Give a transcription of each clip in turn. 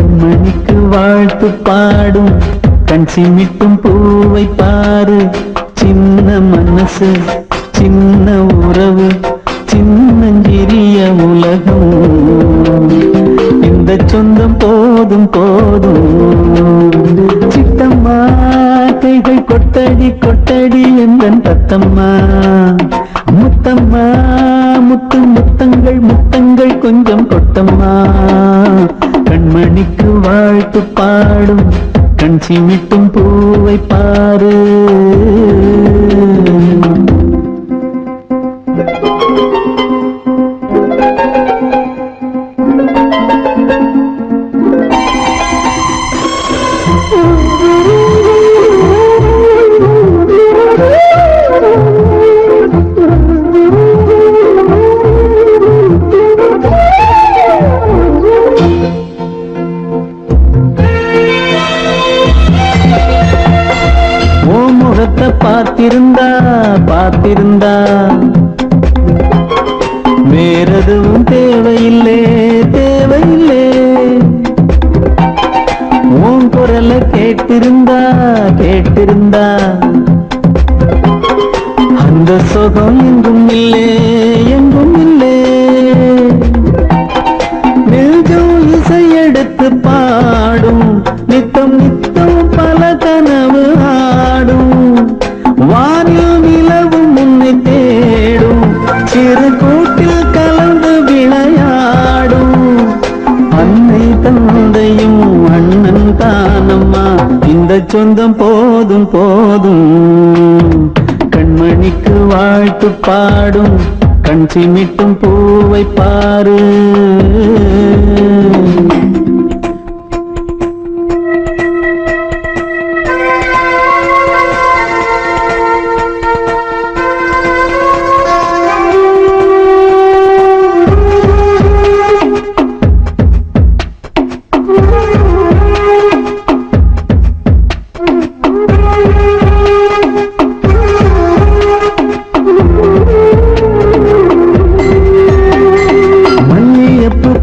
கண்மணிக்கு வாழ்த்து பாடும் கண் சிமிட்டும் பூவை பாரு. சின்ன மனசு சின்ன உறவு சின்னஞ்சிறிய உலகம். இந்த சொந்தம் போதும் போதும். சித்தம்மா கைகள் கொட்டடி கொட்டடி எந்தன் தத்தம்மா. முத்தம்மா முத்து முத்தங்கள் முத்தங்கள் கொஞ்சம் கொட்டம்மா. கண்மணிக்கு வாழ்த்து பாடும் கண் சிமிட்டும் பூவை பாரு. பார்த்திருந்தா பார்த்திருந்தா வேறெதுவும் தேவையில்லை தேவையில்லை. உன் குரல கேட்டிருந்தா கேட்டிருந்தா அந்த சுகம் எங்கும் இல்லை எங்கும் இல்லை. நெஞ்சம் இசையெடுத்து பாடும் நித்தம் நித்தம் பல கனவு ஆடும். வானில் நிலவும் முன்னை தேடும் சிறு கூட்டில் கலந்து விளையாடும். அன்னை தந்தையும் அண்ணன் தானம்மா இந்த சொந்தம் போதும் போதும். கண்மணிக்கு வாழ்த்து பாடும் கண் சிமிட்டும் பூவை பாரு.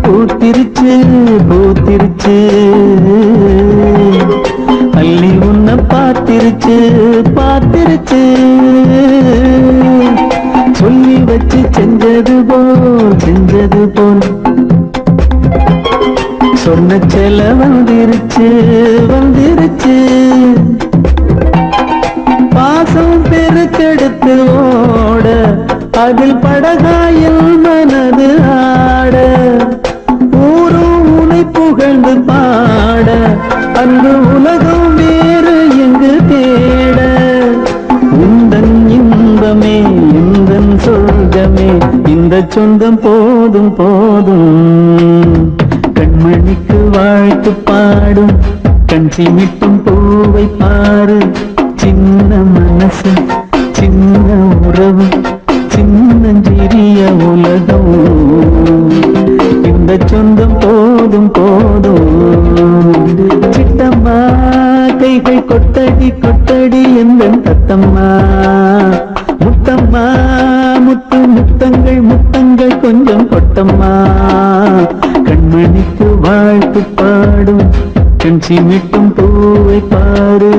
பூத்திருச்சு பூத்திருச்சு அள்ளி உன்னை பார்த்திருச்சு பார்த்திருச்சு. சொல்லி வச்சு செஞ்சது போல் சொன்ன செல வந்துருச்சு வந்துருச்சு. பாசம் பெருக்கெடுத்து ஓட அதில் படகாயில் மனது ஆட. ஊரும் உனை புகழ்ந்து பாட அங்கு உலகம் வேறு எங்கு தேட. உந்தன் இன்பமே எந்தன் சொர்க்கமே இந்த சொந்தம் போதும் போதும். கண்மணிக்கு வாழ்த்து பாடும் கண் சிமிட்டும் பூவை பாரு. சின்ன மனசு சின்ன உறவு சின்னஞ்சிறிய உலகம். இந்த சொந்தம் போதும் போதும். சித்தம்மா கைகள் கொட்டடி கொட்டடி எந்தன் தத்தம்மா. முத்தம்மா முத்து முத்தங்கள் முத்தங்கள் கொஞ்சம் கொட்டம்மா. கண்மணிக்கு வாழ்த்து பாடும் கண் சிமிட்டும் பூவை பாரு.